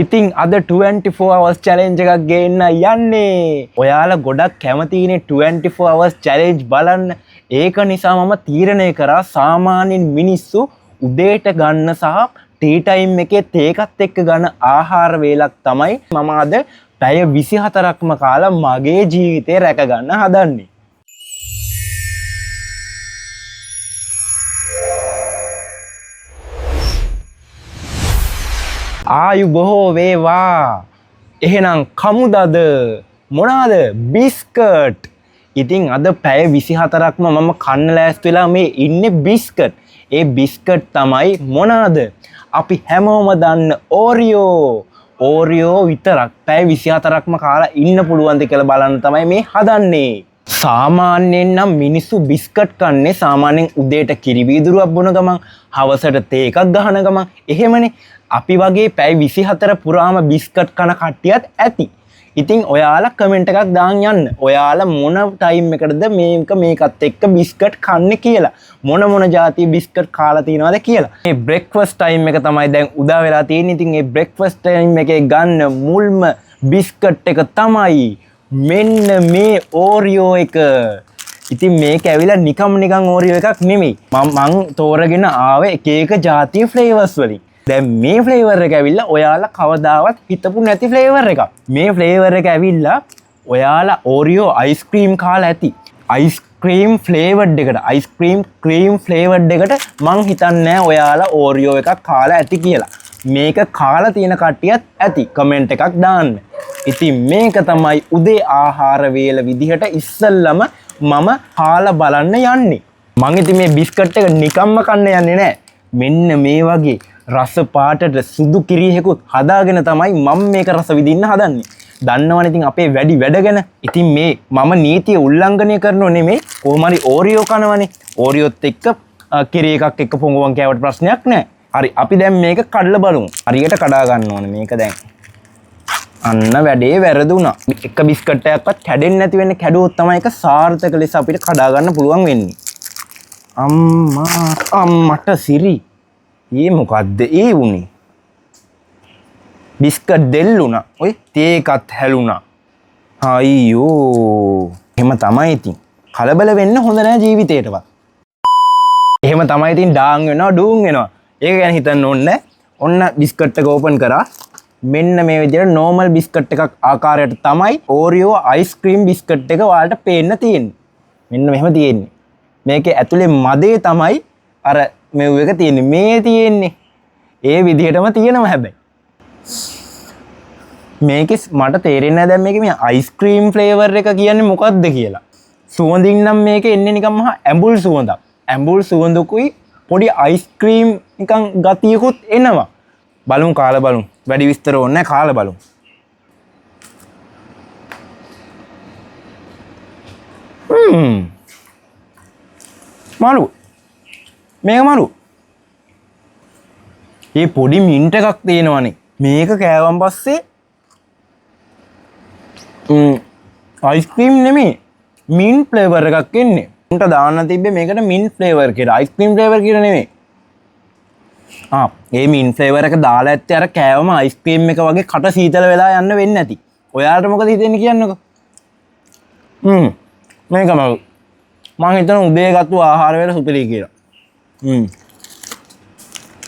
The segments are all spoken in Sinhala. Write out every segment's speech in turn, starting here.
ඉතින් අද 24 hours challenge එකක් ගේන්න යන්නේ. ඔයාලා ගොඩක් කැමතිනේ 24 hours challenge බලන්න. ඒක නිසා මම තීරණය කරා සාමාන්‍යයෙන් මිනිස්සු උදේට ගන්න සහ ටී ටයිම් එකේ තේකත් එක්ක ගන්න ආහාර වේලක් තමයි මම අද පැය 24ක්ම කාලා මගේ ජීවිතේ රැක ගන්න හදන්නේ. ආයු බොහෝ වේවා. එහෙනම් කමුදද මොනවාද? බිස්කට්. ඉතින් අද පැය 24ක්ම මම කන්න ලෑස්ති වෙලා මේ ඉන්නේ බිස්කට්. ඒ බිස්කට් තමයි මොනවාද? අපි හැමෝම දන්න ඕරියෝ. ඕරියෝ විතරක් පැය 24ක්ම කාලා ඉන්න පුළුවන්ද කියලා බලන්න තමයි මේ හදන්නේ. සාමාන්‍යයෙන් නම් මිනිස්සු බිස්කට් කන්නේ සාමාන්‍යයෙන් උදේට කිරි වීදුරුවක් බොන ගමන්, හවසට තේ එකක් ගහන ගමන්. එහෙමනේ. අපි වගේ පැය 24 පුරාම බිස්කට් කන කට්ටියත් ඇති. ඉතින් ඔයාලා කමෙන්ට් එකක් දාන්න යන්න. ඔයාලා මොන ටයිම් එකටද මේකත් එක්ක බිස්කට් කන්නේ කියලා. මොන જાතිය බිස්කට් කාලා තියනවද කියලා. මේ බ්‍රෙක්ෆාස්ට් ටයිම් එක තමයි දැන් උදා වෙලා තියෙන්නේ. ඉතින් මේ බ්‍රෙක්ෆාස්ට් ටයිම් එකේ ගන්න මුල්ම බිස්කට් එක තමයි මෙන්න මේ ඕරියෝ එක. ඉතින් මේක ඇවිල්ලා නිකම් ඕරියෝ එකක් නෙමෙයි. මං තෝරගෙන ආවේ එක જાතිය ෆ්ලේවර්ස් වලින්. දැන් මේ ෆ්ලේවර් එක ඇවිල්ලා ඔයාලා කවදාවත් හිතපු නැති ෆ්ලේවර් එකක්. මේ ෆ්ලේවර් එක ඇවිල්ලා ඔයාලා ඕරියෝ අයිස්ක්‍රීම් කාලා ඇති. අයිස්ක්‍රීම් ෆ්ලේවර්ඩ් එකට, අයිස්ක්‍රීම් ක්‍රීම් ෆ්ලේවර්ඩ් එකට මං හිතන්නේ නැහැ ඔයාලා ඕරියෝ එකක් කාලා ඇති කියලා. මේක කාලා තියෙන කට්ටියත් ඇති. කමෙන්ට් එකක් දාන්න. ඉතින් මේක තමයි උදේ ආහාර වේල විදිහට ඉස්සල්ලාම මම කාලා බලන්න යන්නේ. මං ඉතින් මේ බිස්කට් එක නිකම්ම කන්න යන්නේ නැහැ. මෙන්න මේ වගේ රස පාටට සුදු කිරිහෙකුත් හදාගෙන තමයි මම මේක රස විඳින්න හදන්නේ. දන්නවනේ ඉතින් අපේ වැඩි වැඩ ගැන. ඉතින් මේ මම නීතිය උල්ලංඝනය කරනව නෙමෙයි. කොහොම හරි ඕරියෝ කනවනේ. ඕරියෝත් එක්ක කිරි එකක් එක්ක පොඟුවන් කෑවට ප්‍රශ්නයක් නැහැ. හරි අපි දැන් මේක කඩලා බලමු. හරියට කඩා ගන්න ඕනේ මේක දැන්. අන්න වැඩේ වැරදුනා. එක බිස්කට් එකක්වත් කැඩෙන්නේ නැති වෙන්නේ. කැඩුවොත් තමයි ඒක සාර්ථක ලෙස අපිට කඩා ගන්න පුළුවන් වෙන්නේ. අම්මට සිරි. ඒ මොකද්ද ඒ වුනේ? බිස්කට් දෙල්ලුණා. ඔය තේ එකත් හැලුණා. අයියෝ. එහෙම තමයි ඉතින්. කලබල වෙන්න හොඳ නැහැ ජීවිතේටවත්. එහෙම තමයි ඉතින් ඩාන් වෙනවා ඩූන් වෙනවා. ඒක ගැන හිතන්න ඕනේ. ඔන්න බිස්කට් එක ඕපන් කරා. මෙන්න මේ විදිහට නෝමල් බිස්කට් එකක් ආකාරයට තමයි ඕරියෝ අයිස්ක්‍රීම් බිස්කට් එක ඔයාලට පේන්න තියෙන්නේ. මෙන්න මෙහෙම තියෙන්නේ. මේකේ ඇතුලේ මදේ තමයි අර මෙව් එක තියෙන්නේ. මේ තියෙන්නේ ඒ විදිහටම තියෙනවා හැබැයි. මේකේ මට තේරෙන්නේ නැහැ දැන් මේකේ මේ අයිස්ක්‍රීම් ෆ්ලේවර් එක කියන්නේ මොකක්ද කියලා. සුවඳින් නම් මේකේ එන්නේ නිකන් මහා ඇඹුල් සුවඳක්. ඇඹුල් සුවඳකුයි පොඩි අයිස්ක්‍රීම් නිකන් ගතියකුත් එනවා. බලමු කාලා බලමු. වැඩි විස්තර ඕනේ නැහැ කාලා බලමු. මාළු මේක මාළු. මේ පොඩි මින්ට් එකක් තියෙනවනේ. මේක කෑවන් පස්සේ අයිස්ක්‍රීම් නෙමෙයි මින්ට් ෆ්ලේවර් එකක් එන්නේ. උන්ට දාන්න තිබ්බේ මේකට මින්ට් ෆ්ලේවර් කියලා. අයිස්ක්‍රීම් ෆ්ලේවර් කියලා නෙමෙයි. ඒ මින්ට් ෆ්ලේවර් එක දාලා ඇත්තේ අර කෑවම අයිස්ක්‍රීම් එක වගේ කට සීතල වෙලා යන්න වෙන්නේ නැති. ඔයාලට මොකද හිතෙන්නේ කියන්නකෝ. මේකම මං හිතන උදේ ගත්තු ආහාර වේල සුපිරි කියලා.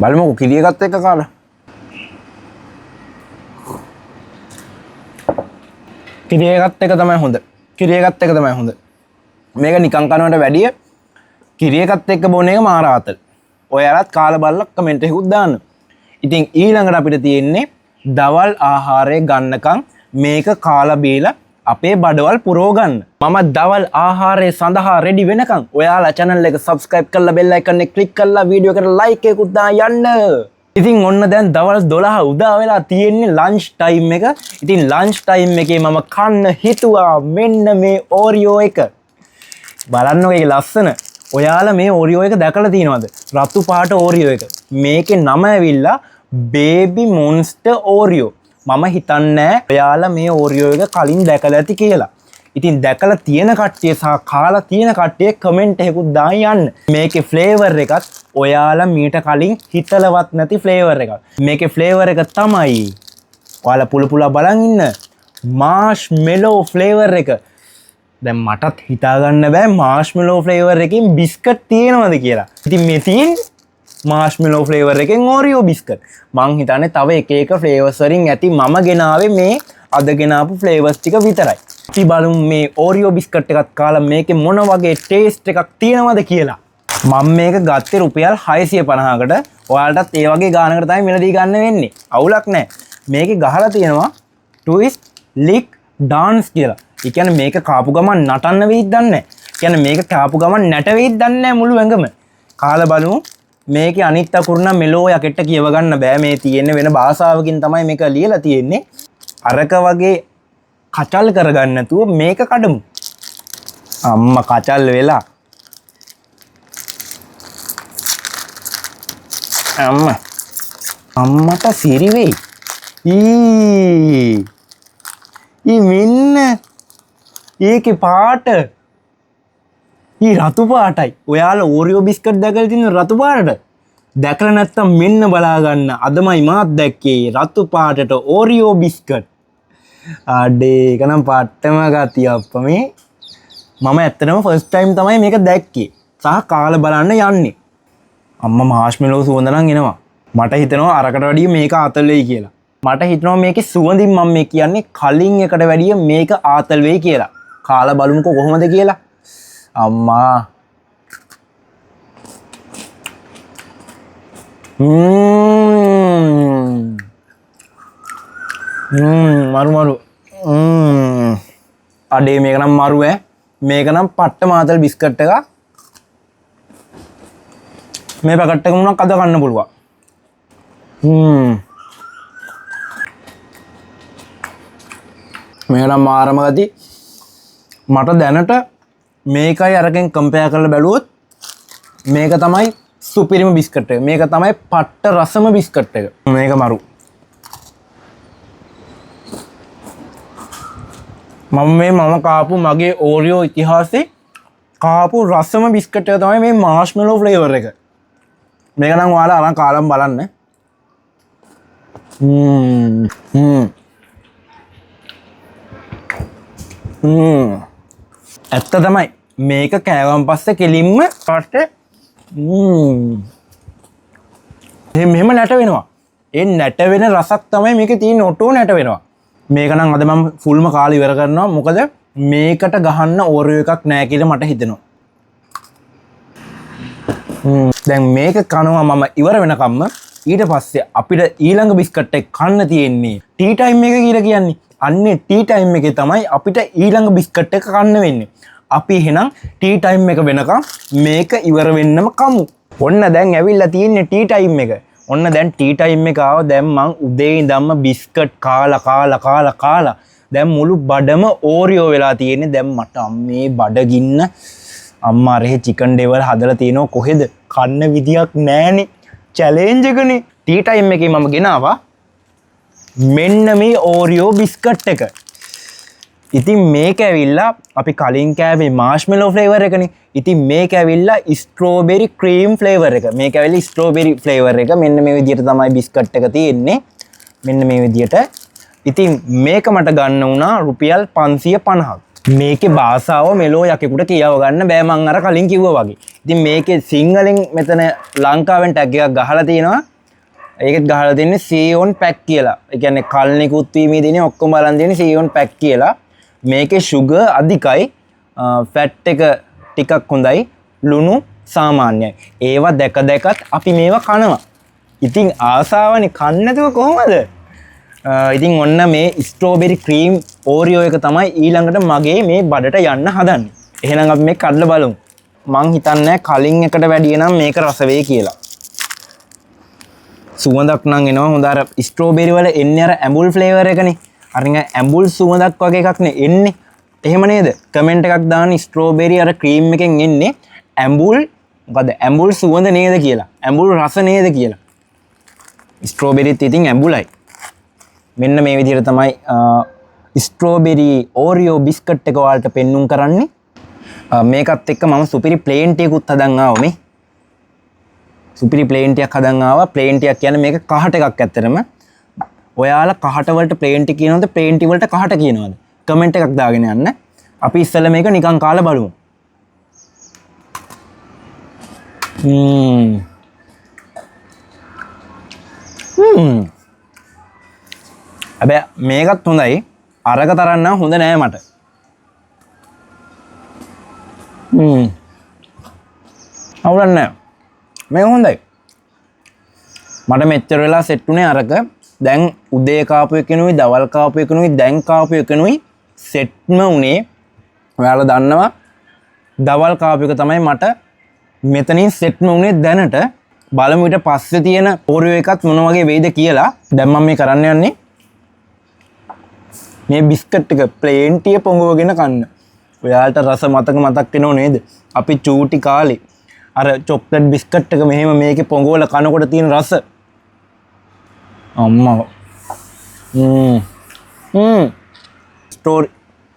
බලමුකෝ කිරි එකත් එක්ක කාලා. කිරි එකත් එක්ක තමයි හොඳ. කිරි එකත් එක්ක තමයි හොඳ. මේක නිකන් කනවට වැඩිය කිරි එකත් එක්ක බොන එක මාරාතල්. ඔයාලත් කාලා බලලා කමෙන්ට් එකකුත් දාන්න. ඉතින් ඊළඟට අපිට තියෙන්නේ දවල් ආහාරය ගන්නකම් මේක කාලා බීලා අපේ බඩවල් පුරව ගන්න. මම දවල් ආහාරය සඳහා රෙඩි වෙනකම් ඔයාලා channel එක subscribe කරලා bell icon එක click කරලා වීඩියෝ එකට like එකකුත් දාන්න යන්න. ඉතින් ඔන්න දැන් දවල් 12 උදා වෙලා තියෙන්නේ lunch time එක. ඉතින් lunch time එකේ මම කන්න හිතුවා මෙන්න මේ ඕරියෝ එක. බලන්නකෝ ඒකේ ලස්සන. ඔයාලා මේ ඕරියෝ එක දැකලා තියෙනවද? රතු පාට ඕරියෝ එක. මේකේ නම ඇවිල්ලා baby monster ඕරියෝ. මම හිතන්නේ ඔයාලා මේ ඕරියෝ එක කලින් දැකලා ඇති කියලා. ඉතින් දැකලා තියෙන කට්ටිය සහ කාලා තියෙන කට්ටිය කමෙන්ට් එකකුත් දාන්න යන්න. මේකේ ෆ්ලේවර් එකත් ඔයාලා මීට කලින් හිතලවත් නැති ෆ්ලේවර් එකක්. මේකේ ෆ්ලේවර් එක තමයි ඔයාලා පුල බලන් ඉන්න මාෂ්මෙලෝ ෆ්ලේවර් එක. දැන් මටත් හිතා ගන්න බෑ මාෂ්මෙලෝ ෆ්ලේවර් එකකින් බිස්කට් තියෙනවද කියලා. ඉතින් මේ තියෙන්නේ මාෂ්මෙලෝ ෆ්ලේවර් එකෙන් ඕරියෝ බිස්කට්. මං හිතන්නේ තව එක ෆ්ලේවර්ස් වලින් ඇති මම ගෙනාවේ මේ අද ගෙනාපු ෆ්ලේවර්ස් ටික විතරයි. අපි බලමු මේ ඕරියෝ බිස්කට් එකක් කාලා මේකේ මොන වගේ ටේස්ට් එකක් තියෙනවද කියලා. මම මේක ගත්තේ රුපියල් 650කට. ඔයාලටත් ඒ වගේ ගානකට තමයි මිලදී ගන්න වෙන්නේ. අවුලක් නැහැ. මේකේ ගහලා තියෙනවා twist lick dance කියලා. ඒ කියන්නේ මේක කාපු ගමන් නටන්න වෙයිද දන්නේ නැහැ. කියන්නේ මේක කාපු ගමන් නැට වෙයිද දන්නේ නැහැ මුළු ඇඟම. කාලා බලමු. මේකේ අනිත් අකුරු නම් මෙලෝ යකෙට්ට කියව ගන්න බෑ. මේ තියෙන්නේ වෙන භාෂාවකින් තමයි මේක ලියලා තියෙන්නේ. අරක වගේ කචල් කරගන්න නැතුව මේක කඩමු. අම්මා කචල් වෙලා. අම්මට සිරි වෙයි. මෙන්න ඒකේ පාට රතු පාටයි. ඔයාලා ඕරියෝ බිස්කට් දැකලා තියෙන රතු පාටට දැකලා නැත්තම් මෙන්න බලා ගන්න. අදමයි මාත් දැක්කේ රතු පාටට ඕරියෝ බිස්කට්. අඩේ කනම් පට්ටම ගතිය අප්පා මේ. මම ඇත්තටම ෆස්ට් ටයිම් තමයි මේක දැක්කේ. සහ කාලා බලන්න යන්නේ. අම්මා මාෂ්මෙලෝ සුවඳ නම් එනවා. මට හිතෙනවා අරකට වැඩිය මේක ආතල් වෙයි කියලා. මට හිතෙනවා මේකේ සුවඳින් මම මේ කියන්නේ කලින් එකට වැඩිය මේක ආතල් වෙයි කියලා. කාලා බලමුකෝ කොහොමද කියලා. අම්මා මරු අඩේ මේක නම් මරු මේක නම් පට්ට මාතල් බිස්කට් එක. මේ පැකට් එක මොනක් අද ගන්න පුළුවන්. මේක නම් මාරම ගති. මට දැනට මේකයි අරකින් කම්පෙයාර් කරලා බැලුවොත් මේක තමයි සුපිරිම බිස්කට් එක. මේක තමයි පට්ට රසම බිස්කට් එක. මේක මරු. මම කාපු මගේ ඕරියෝ ඉතිහාසයේ කාපු රසම බිස්කට් එක තමයි මේ මාෂ්මෙලෝ ෆ්ලේවර් එක. මේක නම් ඔයාලා අරන් කාලම් බලන්න. ඇත්ත තමයි මේක කෑවන් පස්සේ කෙලින්ම පස්සේ මෙහෙම නැට වෙනවා. ඒ නැට වෙන රසක් තමයි මේකේ තියෙන ඔටෝ නැට වෙනවා. මේක නම් අද මම ෆුල්ම කාලා ඉවර කරනවා. මොකද මේකට ගහන්න ඕරියෝ එකක් නැහැ කියලා මට හිතෙනවා. දැන් මේක කනවා මම ඉවර වෙනකම්ම ඊට පස්සේ අපිට ඊළඟ බිස්කට් එක කන්න තියෙන්නේ ටී ටයිම් එක කියලා කියන්නේ. අන්නේ ටී ටයිම් එකේ තමයි අපිට ඊළඟ බිස්කට් එක කන්න වෙන්නේ. අපි එහෙනම් ටී ටයිම් එක වෙනකම් මේක ඉවර වෙන්නම කමු. ඔන්න දැන් ඇවිල්ලා තියෙන්නේ ටී ටයිම් එක. ඔන්න දැන් ටී ටයිම් එක ආව. දැන් මං උදේ ඉඳන්ම බිස්කට් කාලා දැන් මුළු බඩම ඕරියෝ වෙලා තියෙන්නේ. දැන් මට අම්මේ බඩගින්න. අම්මා අරහේ චිකන් ඩෙවල් හදලා තියෙනවා. කොහෙද කන්න විදියක් නැහනේ. චැලෙන්ජ් එකනේ. ටී ටයිම් එකේ මම ගෙනාවා මෙන්න මේ ඕරියෝ බිස්කට් එක. ඉතින් මේක ඇවිල්ලා අපි කලින් කෑවේ මාෂ්මෙලෝ ෆ්ලේවර් එකනේ. ඉතින් මේක ඇවිල්ලා ස්ට්‍රෝබෙරි ක්‍රීම් ෆ්ලේවර් එක. මේක ඇවිල්ලා ස්ට්‍රෝබෙරි ෆ්ලේවර් එක. මෙන්න මේ විදිහට තමයි බිස්කට් එක තියෙන්නේ. මෙන්න මේ විදිහට. ඉතින් මේක මට ගන්න වුණා රුපියල් 550ක්. මේකේ භාෂාව මෙලෝ යකෙකුට කියව ගන්න බෑ මං අර කලින් කිව්වා වගේ. ඉතින් මේකේ සිංහලෙන් මෙතන ලංකාවෙන් ටැග් එකක් ගහලා තියෙනවා. ඒකෙත් ගහලා තියෙන්නේ see on pack කියලා. ඒ කියන්නේ කල්නිකුත් වීමේ දිනේ ඔක්කොම බලන් තියෙන්නේ see on pack කියලා. මේකේ sugar අධිකයි, fat එක ටිකක් හොඳයි, ලුණු සාමාන්‍යයි. ඒවා දැකත් අපි මේවා කනවා. ඉතින් ආසාවනේ කන්න නැතුව කොහොමද? ඉතින් ඔන්න මේ ස්ට්‍රෝබෙරි ක්‍රීම් ඕරියෝ එක තමයි ඊළඟට මගේ මේ බඩට යන්න හදන්නේ. එහෙනම් අපි මේක කඩලා බලමු. මං හිතන්නේ කලින් එකට වැඩිය නම් මේක රස වෙයි කියලා. සුවඳක් නම් එනවා හොඳ. අර ස්ට්‍රෝබෙරි වල එන්නේ අර ඇඹුල් ෆ්ලේවර් එකනේ. අර ඇඹුල් සුවඳක් වගේ එකක් නේ එන්නේ. එහෙම නේද? කමෙන්ට් එකක් දාන්න ස්ට්‍රෝබෙරි අර ක්‍රීම් එකෙන් එන්නේ ඇඹුල් මොකද ඇඹුල් සුවඳ නේද කියලා. ඇඹුල් රස නේද කියලා. ස්ට්‍රෝබෙරිත් ඉතින් ඇඹුලයි. මෙන්න මේ විදිහට තමයි ස්ට්‍රෝබෙරි ඕරියෝ බිස්කට් එක ඔයාලට පෙන්눔 කරන්නේ. මේකත් එක්ක මම සුපිරි ප්ලේන් ටියකුත් හදන් ආවා මේ. සුපිරි ප්ලේන් ටියක් හදන් ආවා. ප්ලේන් ටියක් කියන්නේ මේක කහට එකක් ඇත්තරම. ඔයාලා කහට වලට ප්ලේන් ටී කියනවද ප්ලේන් ටී වලට කහට කියනවද? කමෙන්ට් එකක් දාගෙන යන්න. අපි ඉස්සෙල්ලා මේක නිකන් කාලා බලමු. හැබැයි මේකත් හොඳයි. අරක තරම් නම් හොඳ නෑ මට. අවුලක් නෑ. මේක හොඳයි. මට මෙච්චර වෙලා සෙට් උනේ අරක. දැන් උදේ කාපු එකනුයි දවල් කාපු එකනුයි දැන් කාපු එකනුයි සෙට්ම උනේ. ඔයාලා දන්නවා දවල් කාපු එක තමයි මට මෙතනින් සෙට්ම උනේ දැනට. බලමු ඊට පස්සේ තියෙන ඕරියෝ එකත් මොන වගේ වෙයිද කියලා. දැන් මම මේ කරන්න යන්නේ මේ බිස්කට් එක ප්ලේන් ටී පොඟවගෙන කන්න. ඔයාලට රස මතක් වෙනව නේද? අපි චූටි කාලේ අර චොක්ලට් බිස්කට් එක මෙහෙම මේකේ පොඟවල කනකොට තියෙන රස. අම්මා.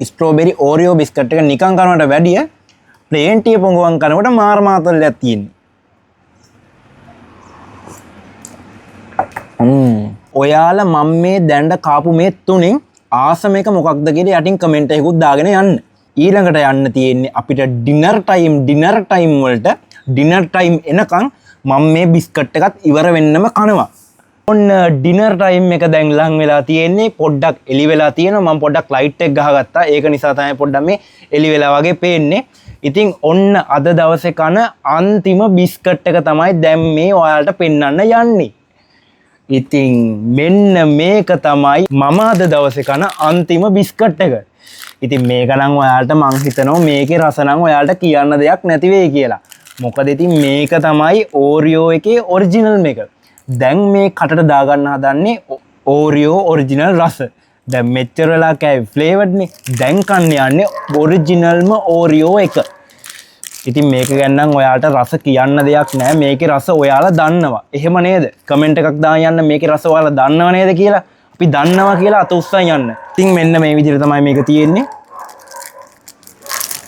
ස්ට්‍රෝබෙරි ඕරියෝ බිස්කට් එක නිකන් කනවට වැඩිය ප්ලේන් ටී පොඟවන් කනකොට මාර මාතල්ලයක් තියෙනවා. ඔයාලා මම මේ දැන්ඩ කාපු මේ තුنين ආසම එක මොකක්ද කියලා යටින් කමෙන්ට් එකකුත් දාගෙන යන්න. ඊළඟට යන්න තියෙන්නේ අපිට ඩිනර් ටයිම් වලට ඩිනර් ටයිම් එනකන් මම මේ බිස්කට් එකත් ඉවර වෙන්නම කනවා. ඔන්න ඩිනර් ටයිම් එක දැන් ලං වෙලා තියෙන්නේ. පොඩ්ඩක් එලි වෙලා තියෙනවා. මම පොඩ්ඩක් ලයිට් එක ගහගත්තා. ඒක නිසා තමයි පොඩ්ඩක් මේ එලි වෙලා වගේ පේන්නේ. ඉතින් ඔන්න අද දවසේ කන අන්තිම බිස්කට් එක තමයි දැන් මේ ඔයාලට පෙන්වන්න යන්නේ. ඉතින් මෙන්න මේක තමයි මම අද දවසේ කන අන්තිම බිස්කට් එක. ඉතින් මේක නම් ඔයාලට මං හිතනවා මේකේ රස නම් ඔයාලට කියන්න දෙයක් නැති වෙයි කියලා. මොකද ඉතින් මේක තමයි ඕරියෝ එකේ ඔරිජිනල් මේක. දැන් මේ කටට දාගන්න හදන්නේ ඕරියෝ ඔරිජිනල් රස. දැන් මෙච්චර වෙලා කෑවේ ෆ්ලේවර්ඩ්නේ. දැන් කන්න යන්නේ ඔරිජිනල්ම ඕරියෝ එක. ඉතින් මේක ගැන නම් ඔයාලට රස කියන්න දෙයක් නැහැ. මේකේ රස ඔයාලා දන්නවා. එහෙම නේද? කමෙන්ට් එකක් දාන්න යන්න මේකේ රස ඔයාලා දන්නව නේද කියලා. අපි දන්නවා කියලා අත උස්සන් යන්න. ඉතින් මෙන්න මේ විදිහට තමයි මේක තියෙන්නේ.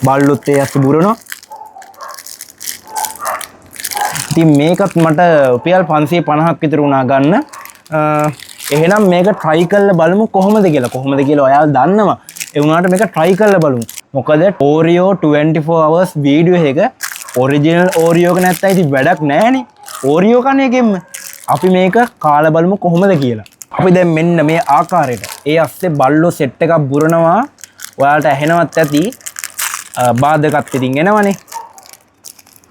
බල්ලොත් ඒ අස්ස බුරනවා. ඉතින් මේකත් මට රුපියල් 550ක් විතර වුණා ගන්න. එහෙනම් මේක try කරලා බලමු කොහොමද කියලා. කොහොමද කියලා ඔයාලා දන්නවා. ඒ වුණාට මේක try කරලා බලමු. මොකද Oreo 24 hours වීඩියෝ එක ඔරිජිනල් Oreo එක නැත්තම් ඉතින් වැඩක් නැහැනේ. Oreo කන එකෙන්ම අපි මේක කාලා බලමු කොහොමද කියලා. අපි දැන් මෙන්න මේ ආකාරයට ඒ අස්සේ බල්ලෝ සෙට් එකක් බුරනවා. ඔයාලට ඇහෙනවත් ඇති. බාධකත් ඉතින් එනවනේ.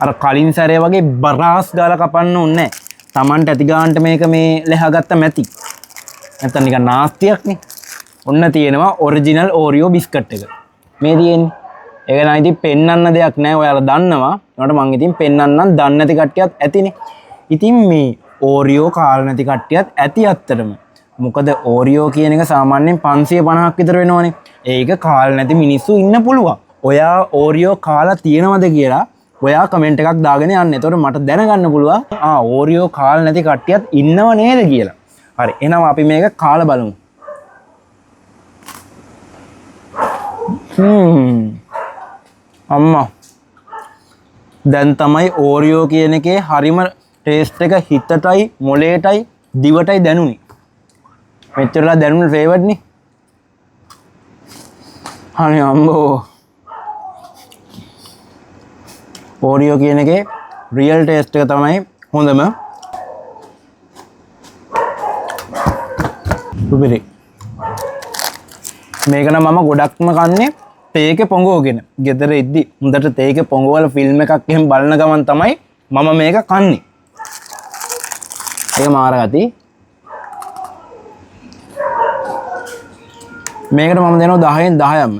අර කලින් සැරේ වගේ බරාස් ගාලා කපන්න ඕනේ නැහැ. Tamanට ඇති ගානට මේක මේ ලෙහගත්ත මැති. නැත්තම් නිකන් නාස්තියක්නේ. ඔන්න තියෙනවා ඔරිජිනල් Oreo බිස්කට් එක. මේ තියෙන්නේ. ඒක නම් ඉතින් පෙන්වන්න දෙයක් නැහැ. ඔයාලා දන්නවා. ඒකට මං ඉතින් පෙන්වන්නම් දන්නේ නැති කට්ටියත් ඇතිනේ. ඉතින් මේ Oreo කාලා නැති කට්ටියත් ඇති අත්තරම. මොකද Oreo කියන එක සාමාන්‍යයෙන් 550ක් විතර වෙනවනේ. ඒක කාලා නැති මිනිස්සු ඉන්න පුළුවන්. ඔයා Oreo කාලා තියෙනවද කියලා ඔයා කමෙන්ට් එකක් දාගෙන යන්න. එතකොට මට දැනගන්න පුළුවන් Oreo කාලා නැති කට්ටියත් ඉන්නව නේද කියලා. හරි. එහෙනම් අපි මේක කාලා බලමු. අම්මා. දැන් තමයි Oreo කියන එකේ හරිම ටේස්ට් එක හිතටයි මොලේටයි දිවටයි දැනුනේ. මෙච්චරලා දැනුනේ ෆේවර්ඩ්නේ. අනේ අම්බෝ. Oreo කියන එකේ රියල් ටේස්ට් එක තමයි හොඳම. සුපිරි. මේක නම් මම ගොඩක්ම කන්නේ තේකේ පොඟවගෙන. ගෙදර ඉද්දි හොඳට තේකේ පොඟවල ෆිල්ම් එකක් එහෙම බලන ගමන් තමයි මම මේක කන්නේ. ඒක මාර ගති. මේකට මම දෙනවා 10න් 10ක්ම.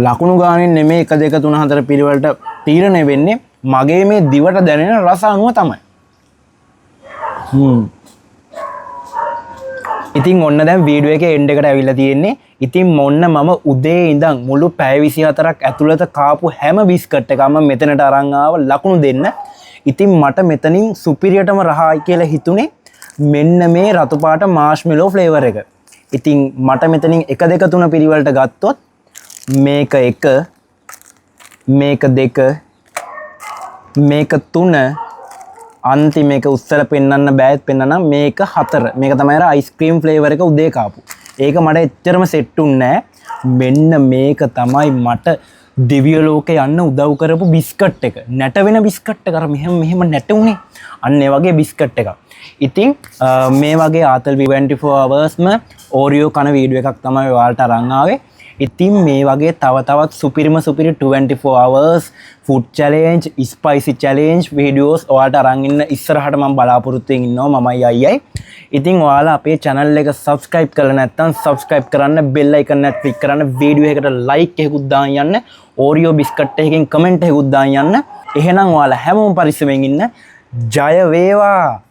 ලකුණු ගානින් නෙමෙයි 1 2 3 4 පිළිවෙලට තීරණය වෙන්නේ මගේ මේ දිවට දැනෙන රස අනුව තමයි. ඉතින් ඔන්න දැන් වීඩියෝ එකේ එන්ඩ් එකට ඇවිල්ලා තියෙන්නේ. ඉතින් මොන්න මම උදේ ඉඳන් මුළු පැය 24ක් ඇතුළත කාපු හැම බිස්කට් එකක්ම මෙතනට අරන් ආව ලකුණු දෙන්න. ඉතින් මට මෙතනින් සුපිරියටම රහයි කියලා හිතුනේ මෙන්න මේ රතු පාට මාෂ්මෙලෝ ෆ්ලේවර් එක. ඉතින් මට මෙතනින් 1 2 3 පිළිවෙලට ගත්තොත් මේක 1 මේක 2 මේක 3 අන්තිම එක උස්සල පෙන්වන්න බෑත් පෙන්වන්න මේක 4 මේක තමයි අර අයිස්ක්‍රීම් ෆ්ලේවර් එක උදේ කාපු ඒක මට එච්චරම සෙට් උන්නේ නැහැ මෙන්න මේක තමයි මට දිව්‍ය ලෝකේ යන්න උදව් කරපු බිස්කට් එක නැට වෙන බිස්කට් එක අර මෙහෙම නැට උනේ අන්න ඒ වගේ බිස්කට් එකක් ඉතින් මේ වගේ ආතල් 24 hours ම ඕරියෝ කන වීඩියෝ එකක් තමයි ඔයාලට අරන් ආවේ ඉතින් මේ වගේ තවත් සුපිරිම සුපිරි 24 hours food challenge spicy challenge videos ඔයාලට අරන් ඉන්න ඉස්සරහට මම බලාපොරොත්තු වෙමින් ඉන්නවා මමයි අයියයි. ඉතින් ඔයාලා අපේ channel එක subscribe කරලා නැත්නම් subscribe කරන්න bell icon එක click කරන්න වීඩියෝ එකට like එකකුත් දාන්න යන්න Oreo biscuit එකකින් comment එකකුත් දාන්න යන්න. එහෙනම් ඔයාලා හැමෝම පරිස්සමෙන් ඉන්න. ජය වේවා.